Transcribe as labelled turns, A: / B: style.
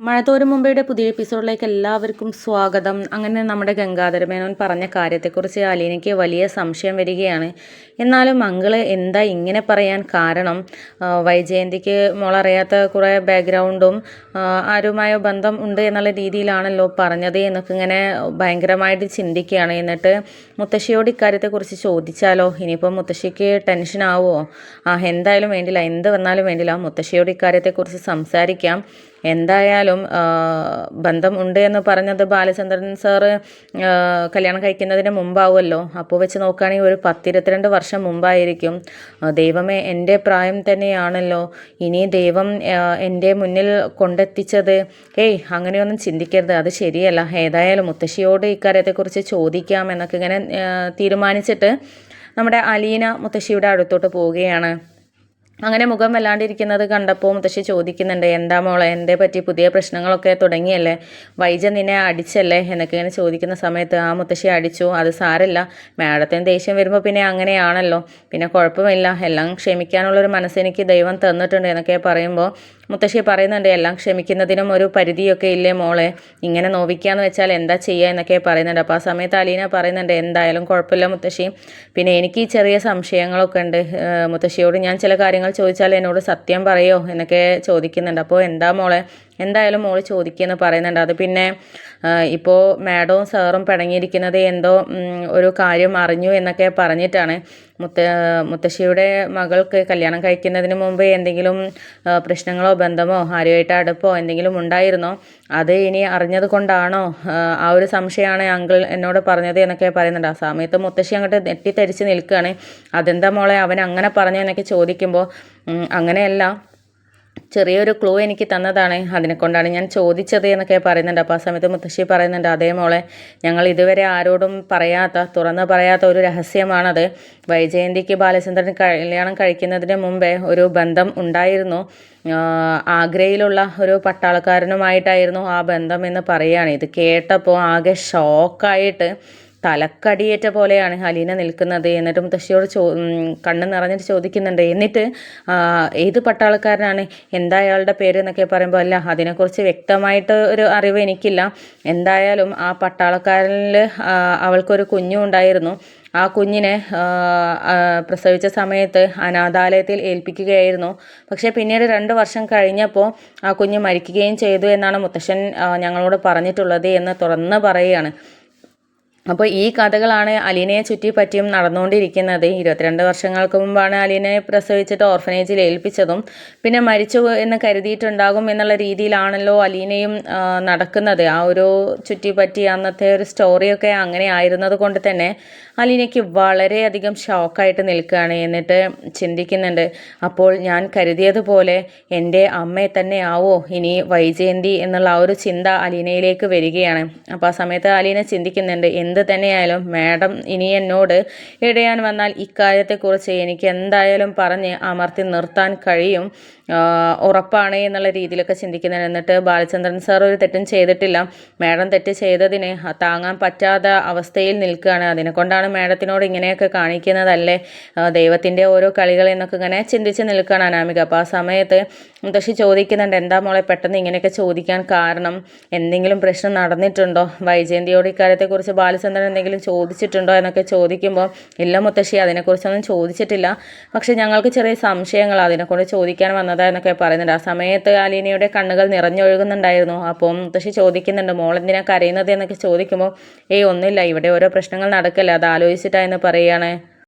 A: മഴത്തോരും മുമ്പയുടെ പുതിയ എപ്പിസോഡിലേക്ക് എല്ലാവർക്കും സ്വാഗതം. അങ്ങനെ നമ്മുടെ ഗംഗാധര മേനോൻ പറഞ്ഞ കാര്യത്തെക്കുറിച്ച് അലീനയ്ക്ക് വലിയ സംശയം വരികയാണ്. എന്നാലും മംഗള് എന്താ ഇങ്ങനെ പറയാൻ കാരണം? വൈജയന്തിക്ക് മോളറിയാത്ത കുറേ ബാക്ക്ഗ്രൗണ്ടും ആരുമായോ ബന്ധം ഉണ്ട് എന്നുള്ള രീതിയിലാണല്ലോ പറഞ്ഞത് എന്നൊക്കെ ഇങ്ങനെ ഭയങ്കരമായിട്ട് ചിന്തിക്കുകയാണ്. എന്നിട്ട് മുത്തശ്ശിയോട് ഇക്കാര്യത്തെക്കുറിച്ച് ചോദിച്ചാലോ? ഇനിയിപ്പോൾ മുത്തശ്ശിക്ക് ടെൻഷനാവോ? എന്തായാലും വേണ്ടില്ല, എന്ത് വന്നാലും വേണ്ടില്ല, മുത്തശ്ശിയോട് ഇക്കാര്യത്തെക്കുറിച്ച് സംസാരിക്കാം. എന്തായാലും ബന്ധം ഉണ്ട് എന്ന് പറഞ്ഞത് ബാലചന്ദ്രൻ സാറ് കല്യാണം കഴിക്കുന്നതിന് മുമ്പാവുമല്ലോ. അപ്പോൾ വെച്ച് നോക്കുകയാണെങ്കിൽ ഒരു 10-22 വർഷം മുമ്പായിരിക്കും. ദൈവമേ, എൻ്റെ പ്രായം തന്നെയാണല്ലോ ഇനി ദൈവം എൻ്റെ മുന്നിൽ കൊണ്ടെത്തിച്ചത്. അങ്ങനെയൊന്നും ചിന്തിക്കരുത്, അത് ശരിയല്ല. ഏതായാലും മുത്തശ്ശിയോട് ഇക്കാര്യത്തെക്കുറിച്ച് ചോദിക്കാം എന്നൊക്കെ ഇങ്ങനെ തീരുമാനിച്ചിട്ട് നമ്മുടെ അലീന മുത്തശ്ശിയുടെ അടുത്തോട്ട് പോവുകയാണ്. അങ്ങനെ മുഖം വല്ലാണ്ടിരിക്കുന്നത് കണ്ടപ്പോൾ മുത്തശ്ശി ചോദിക്കുന്നുണ്ട്, എന്താ മോളെ, എന്തേ പറ്റി, പുതിയ പ്രശ്നങ്ങളൊക്കെ തുടങ്ങിയല്ലേ, വൈജ നിന്നെ അടിച്ചല്ലേ എന്നൊക്കെ ഇങ്ങനെ ചോദിക്കുന്ന സമയത്ത്, ആ മുത്തശ്ശി അടിച്ചു, അത് സാരമില്ല, മാഡത്തിന് ദേഷ്യം വരുമ്പോൾ പിന്നെ അങ്ങനെയാണല്ലോ, പിന്നെ കുഴപ്പമില്ല, എല്ലാം ക്ഷമിക്കാനുള്ളൊരു മനസ്സെനിക്ക് ദൈവം തന്നിട്ടുണ്ട് എന്നൊക്കെ പറയുമ്പോൾ മുത്തശ്ശി പറയുന്നുണ്ട്, എല്ലാം ക്ഷമിക്കുന്നതിനും ഒരു പരിധിയൊക്കെ ഇല്ലേ മോളെ, ഇങ്ങനെ നോവിക്കാന്ന് വെച്ചാൽ എന്താ ചെയ്യുക എന്നൊക്കെ പറയുന്നുണ്ട്. അപ്പോൾ ആ സമയത്ത് അലീന പറയുന്നുണ്ട്, എന്തായാലും കുഴപ്പമില്ല മുത്തശ്ശി, പിന്നെ എനിക്ക് ഈ ചെറിയ സംശയങ്ങളൊക്കെ ഉണ്ട്, മുത്തശ്ശിയോട് ഞാൻ ചില കാര്യങ്ങൾ ചോദിച്ചാൽ എന്നോട് സത്യം പറയോ എന്നൊക്കെ ചോദിക്കുന്നുണ്ട്. അപ്പോൾ എന്താ മോളെ, എന്തായാലും മോൾ ചോദിക്കുമെന്ന് പറയുന്നുണ്ട്. അത് പിന്നെ ഇപ്പോൾ മാഡവും സാറും പിണങ്ങിയിരിക്കുന്നത് എന്തോ ഒരു കാര്യം അറിഞ്ഞു എന്നൊക്കെ പറഞ്ഞിട്ടാണ്. മുത്തശ്ശിയുടെ മകൾക്ക് കല്യാണം കഴിക്കുന്നതിന് മുമ്പ് എന്തെങ്കിലും പ്രശ്നങ്ങളോ ബന്ധമോ ആരുമായിട്ട് അടുപ്പോ എന്തെങ്കിലും ഉണ്ടായിരുന്നോ, അത് ഇനി അറിഞ്ഞത് കൊണ്ടാണോ, ആ ഒരു സംശയമാണ് അങ്കിൾ എന്നോട് പറഞ്ഞത് എന്നൊക്കെ പറയുന്നുണ്ട്. ആ സമയത്ത് മുത്തശ്ശി അങ്ങോട്ട് നെട്ടിത്തരിച്ച് നിൽക്കുകയാണ്. അതെന്താ മോളെ അവൻ അങ്ങനെ പറഞ്ഞു എന്നൊക്കെ ചോദിക്കുമ്പോൾ, അങ്ങനെയല്ല, ചെറിയൊരു ക്ലൂ എനിക്ക് തന്നതാണ്, അതിനെക്കൊണ്ടാണ് ഞാൻ ചോദിച്ചത് എന്നൊക്കെ പറയുന്നുണ്ട്. അപ്പോൾ ആ സമയത്ത് മുത്തശ്ശി പറയുന്നുണ്ട്, അതേ മോളെ, ഞങ്ങൾ ഇതുവരെ ആരോടും തുറന്ന് പറയാത്ത ഒരു രഹസ്യമാണത്. വൈജയന്തിക്ക് ബാലചന്ദ്രൻ കല്യാണം കഴിക്കുന്നതിന് മുമ്പേ ഒരു ബന്ധം ഉണ്ടായിരുന്നു. ആഗ്രയിലുള്ള ഒരു പട്ടാളക്കാരനുമായിട്ടായിരുന്നു ആ ബന്ധം എന്ന് പറയുകയാണ്. ഇത് കേട്ടപ്പോൾ ആകെ ഷോക്കായിട്ട് തലക്കടിയേറ്റ പോലെയാണ് അലീന നിൽക്കുന്നത്. എന്നിട്ട് മുത്തശ്ശിയോട് കണ്ണ് നിറഞ്ഞിട്ട് ചോദിക്കുന്നുണ്ട്, എന്നിട്ട് ഏത് പട്ടാളക്കാരനാണ്, എന്താ അയാളുടെ പേര് എന്നൊക്കെ പറയുമ്പോൾ, അല്ല അതിനെക്കുറിച്ച് വ്യക്തമായിട്ട് ഒരു അറിവ് എനിക്കില്ല, എന്തായാലും ആ പട്ടാളക്കാരനിൽ അവൾക്കൊരു കുഞ്ഞും ഉണ്ടായിരുന്നു. ആ കുഞ്ഞിനെ പ്രസവിച്ച സമയത്ത് അനാഥാലയത്തിൽ ഏൽപ്പിക്കുകയായിരുന്നു. പക്ഷേ പിന്നീട് 2 വർഷം കഴിഞ്ഞപ്പോൾ ആ കുഞ്ഞ് മരിക്കുകയും ചെയ്തു എന്നാണ് മുത്തശ്ശൻ ഞങ്ങളോട് പറഞ്ഞിട്ടുള്ളത് എന്ന് തുറന്ന് പറയുകയാണ്. അപ്പോൾ ഈ കഥകളാണ് അലീനയെ ചുറ്റിപ്പറ്റിയും നടന്നുകൊണ്ടിരിക്കുന്നത്. 22 വർഷങ്ങൾക്ക് മുമ്പാണ് അലീനയെ പ്രസവിച്ചിട്ട് ഓർഫനേജിൽ ഏൽപ്പിച്ചതും പിന്നെ മരിച്ചു എന്ന് കരുതിയിട്ടുണ്ടാകും എന്നുള്ള രീതിയിലാണല്ലോ അലീനയും നടക്കുന്നത്. ആ ഒരു ചുറ്റിപ്പറ്റി അന്നത്തെ ഒരു സ്റ്റോറിയൊക്കെ അങ്ങനെ ആയിരുന്നത് കൊണ്ട് തന്നെ അലീനയ്ക്ക് വളരെയധികം ഷോക്കായിട്ട് നിൽക്കുകയാണ്. എന്നിട്ട് ചിന്തിക്കുന്നുണ്ട്, അപ്പോൾ ഞാൻ കരുതിയതുപോലെ എൻ്റെ അമ്മയെ തന്നെ ആവോ ഇനി വൈജയന്തി എന്നുള്ള ആ ഒരു ചിന്ത അലീനയിലേക്ക് വരികയാണ്. അപ്പോൾ ആ സമയത്ത് അലീന ചിന്തിക്കുന്നുണ്ട്, എന്ത് തന്നെയായാലും മാഡം ഇനി എന്നോട് ഇടയാൻ വന്നാൽ ഇക്കാര്യത്തെക്കുറിച്ച് എനിക്ക് എന്തായാലും പറഞ്ഞ് അമർത്തി നിർത്താൻ കഴിയും, ഉറപ്പാണ് എന്നുള്ള രീതിയിലൊക്കെ ചിന്തിക്കുന്നുണ്ട്. എന്നിട്ട് ബാലചന്ദ്രൻ സാർ ഒരു തെറ്റും ചെയ്തിട്ടില്ല, മാഡം തെറ്റ് ചെയ്തതിന് താങ്ങാൻ പറ്റാത്ത അവസ്ഥയിൽ നിൽക്കുകയാണ്, അതിനെക്കൊണ്ടാണ് മാഡത്തിനോട് ഇങ്ങനെയൊക്കെ കാണിക്കുന്നതല്ലേ, ദൈവത്തിൻ്റെ ഓരോ കളികൾ എന്നൊക്കെ ഇങ്ങനെ ചിന്തിച്ച് നിൽക്കുകയാണ് അനാമിക. അപ്പോൾ ആ സമയത്ത് മുത്തശ്ശി ചോദിക്കുന്നുണ്ട്, എന്താ മോളെ പെട്ടെന്ന് ഇങ്ങനെയൊക്കെ ചോദിക്കാൻ കാരണം, എന്തെങ്കിലും പ്രശ്നം നടന്നിട്ടുണ്ടോ, വൈജയന്തിയോട് ഇക്കാര്യത്തെക്കുറിച്ച് ബാലചന്ദ്രൻ എന്തെങ്കിലും ചോദിച്ചിട്ടുണ്ടോ എന്നൊക്കെ ചോദിക്കുമ്പോൾ, ഇല്ല മുത്തശ്ശി, അതിനെക്കുറിച്ചൊന്നും ചോദിച്ചിട്ടില്ല, പക്ഷെ ഞങ്ങൾക്ക് ചെറിയ സംശയങ്ങൾ അതിനെക്കൊണ്ട് ചോദിക്കാൻ വന്നതാ എന്നൊക്കെ പറയുന്നുണ്ട്. ആ സമയത്ത് അലീനയുടെ കണ്ണുകൾ നിറഞ്ഞൊഴുകുന്നുണ്ടായിരുന്നു. അപ്പോൾ മുത്തശ്ശി ചോദിക്കുന്നുണ്ട്, മോളെന്തിനാ കരയുന്നത് എന്നൊക്കെ ചോദിക്കുമ്പോൾ, ഒന്നുമില്ല, ഇവിടെ ഓരോ പ്രശ്നങ്ങൾ നടക്കല്ലേ, അത് ആലോചിച്ചിട്ടാ എന്ന് പറയുകയാണ്.